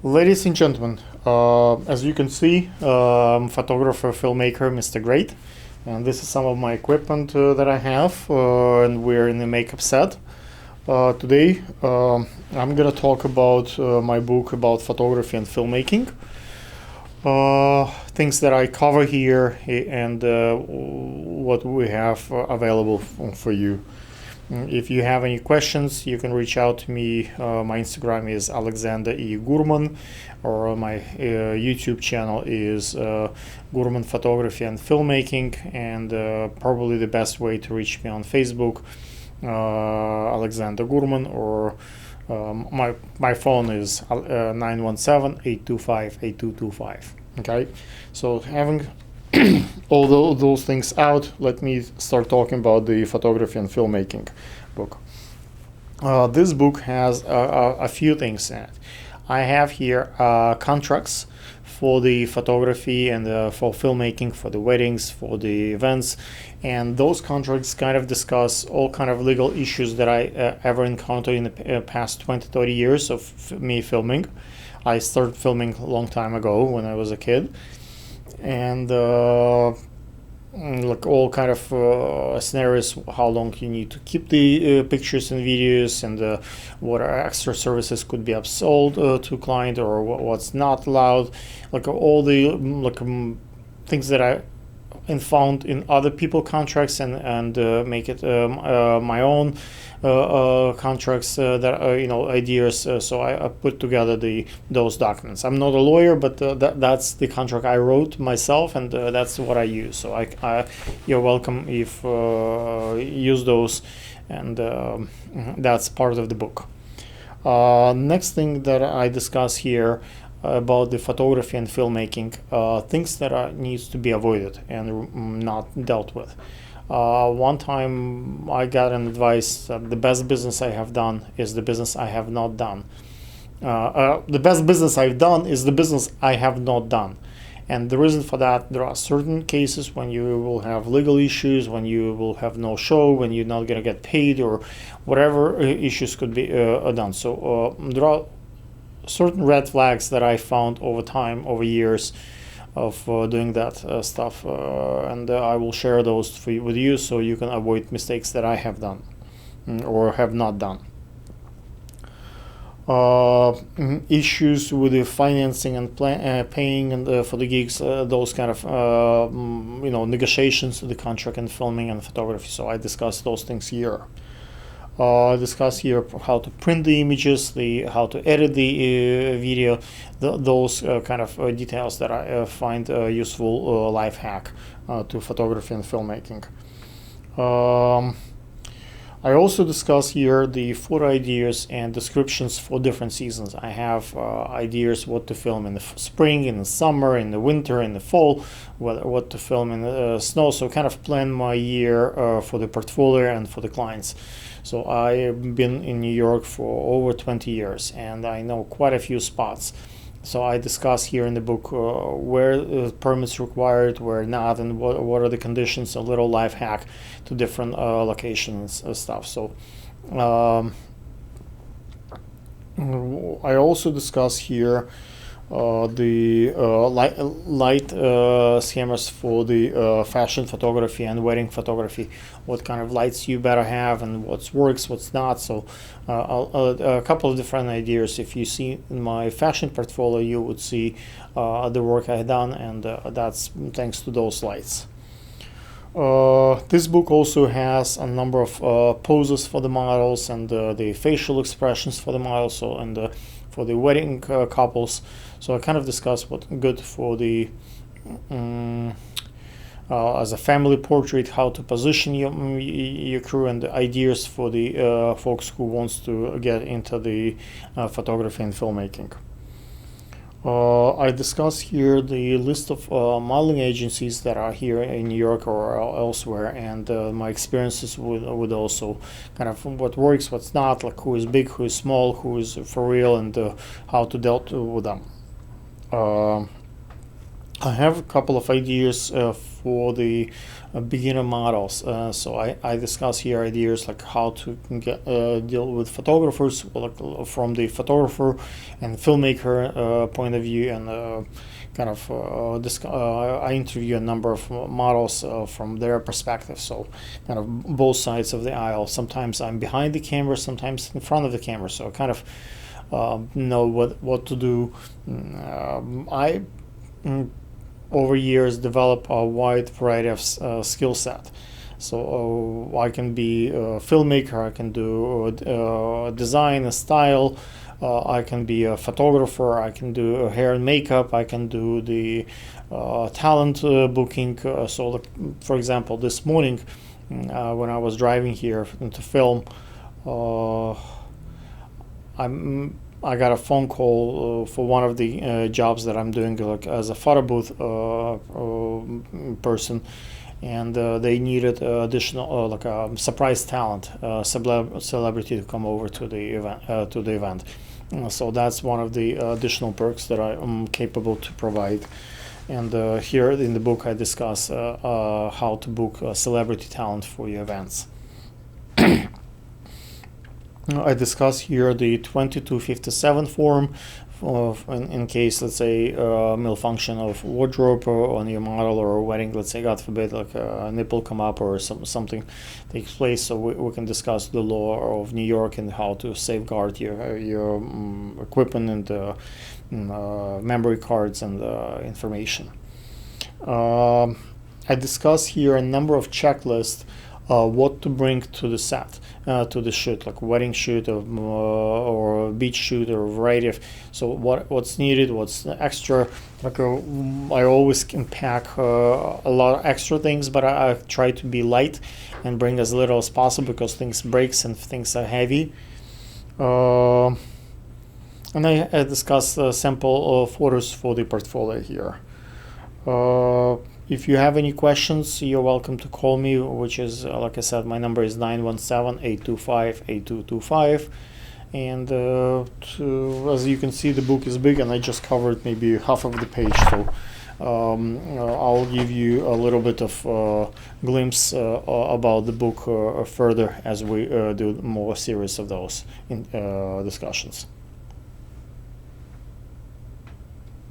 Ladies and gentlemen, as you can see, photographer, filmmaker, Mr. Great, and this is some of my equipment that I have, and we're in the makeup set. Today, I'm gonna talk about my book about photography and filmmaking, things that I cover here, and what we have available for you. If you have any questions, you can reach out to me. My Instagram is Alexander E. Gurman, or my YouTube channel is Gurman Photography and Filmmaking, and probably the best way to reach me on Facebook, Alexander Gurman, or my phone is 917-825-8225. Okay, so having all those things out, let me start talking about the photography and filmmaking book. This book has a few things in it. I have here contracts for the photography and for filmmaking, for the weddings, for the events, and those contracts kind of discuss all kind of legal issues that I ever encountered in the past 20-30 years of me filming. I started filming a long time ago when I was a kid, and like all kind of scenarios, how long you need to keep the pictures and videos, and what extra services could be upsold to client, or what's not allowed, like all the things that I found in other people contracts, and make it my own contracts that ideas. So I put together those documents. I'm not a lawyer, but that's the contract I wrote myself, and that's what I use. So you're welcome if use those, and that's part of the book. Next thing that I discuss here about the photography and filmmaking, things that needs to be avoided and not dealt with. One time I got an advice that the best business I have done is the business I have not done. The best business I've done is the business I have not done. And the reason for that, there are certain cases when you will have legal issues, when you will have no show, when you're not going to get paid, or whatever issues could be done. So there are certain red flags that I found over time, over years of doing that stuff, and I will share those with you so you can avoid mistakes that I have done or have not done. Issues with the financing and paying and for the gigs, those kind of negotiations, the contract and filming and photography. So I discuss those things here. Discuss here how to print the images, how to edit the video, those kind of details that I find useful life hack to photography and filmmaking. I also discuss here the photo ideas and descriptions for different seasons. I have ideas what to film in the spring, in the summer, in the winter, in the fall, what to film in the snow. So kind of plan my year for the portfolio and for the clients. So I've been in New York for over 20 years, and I know quite a few spots. So I discuss here in the book where permits required, where not, and what are the conditions, a little life hack to different locations and stuff. So I also discuss here the light schemas for the fashion photography and wedding photography, what kind of lights you better have and what works, what's not. So a couple of different ideas. If you see in my fashion portfolio, you would see the work I've done, and that's thanks to those lights. This book also has a number of poses for the models, and the facial expressions for the models, so and for the wedding couples. So I kind of discuss what's good for the as a family portrait, how to position your crew, and the ideas for the folks who wants to get into the photography and filmmaking. I discuss here the list of modeling agencies that are here in New York or elsewhere, and my experiences with also kind of what works, what's not, like who is big, who is small, who is for real, and how to deal with them. I have a couple of ideas for the beginner models. So I discuss here ideas like how to deal with photographers, like from the photographer and filmmaker point of view, and I interview a number of models from their perspective. So kind of both sides of the aisle. Sometimes I'm behind the camera, sometimes in front of the camera. So I kind of know what to do. I over years develop a wide variety of skill set. So I can be a filmmaker, I can do design, a style, I can be a photographer, I can do hair and makeup, I can do the talent booking. So for example, this morning when I was driving here to film, I got a phone call for one of the jobs that I'm doing, like as a photo booth person, and they needed additional like a surprise talent, celebrity to come over to the event. So that's one of the additional perks that I am capable to provide. And here in the book I discuss how to book celebrity talent for your events. I discuss here the 2257 form in case, let's say, malfunction of wardrobe on your model or a wedding, let's say, God forbid, like a nipple come up or something takes place. So we can discuss the law of New York and how to safeguard your equipment and memory cards and information. I discuss here a number of checklists what to bring to the set, to the shoot, like wedding shoot or beach shoot or a variety of. So what's needed, what's extra. Like I always can pack a lot of extra things, but I try to be light and bring as little as possible because things breaks and things are heavy. And I discuss sample photos for the portfolio here. If you have any questions, you're welcome to call me, which is, like I said, my number is 917-825-8225. And as you can see, the book is big and I just covered maybe half of the page. So I'll give you a little bit of glimpse about the book further as we do more series of those discussions.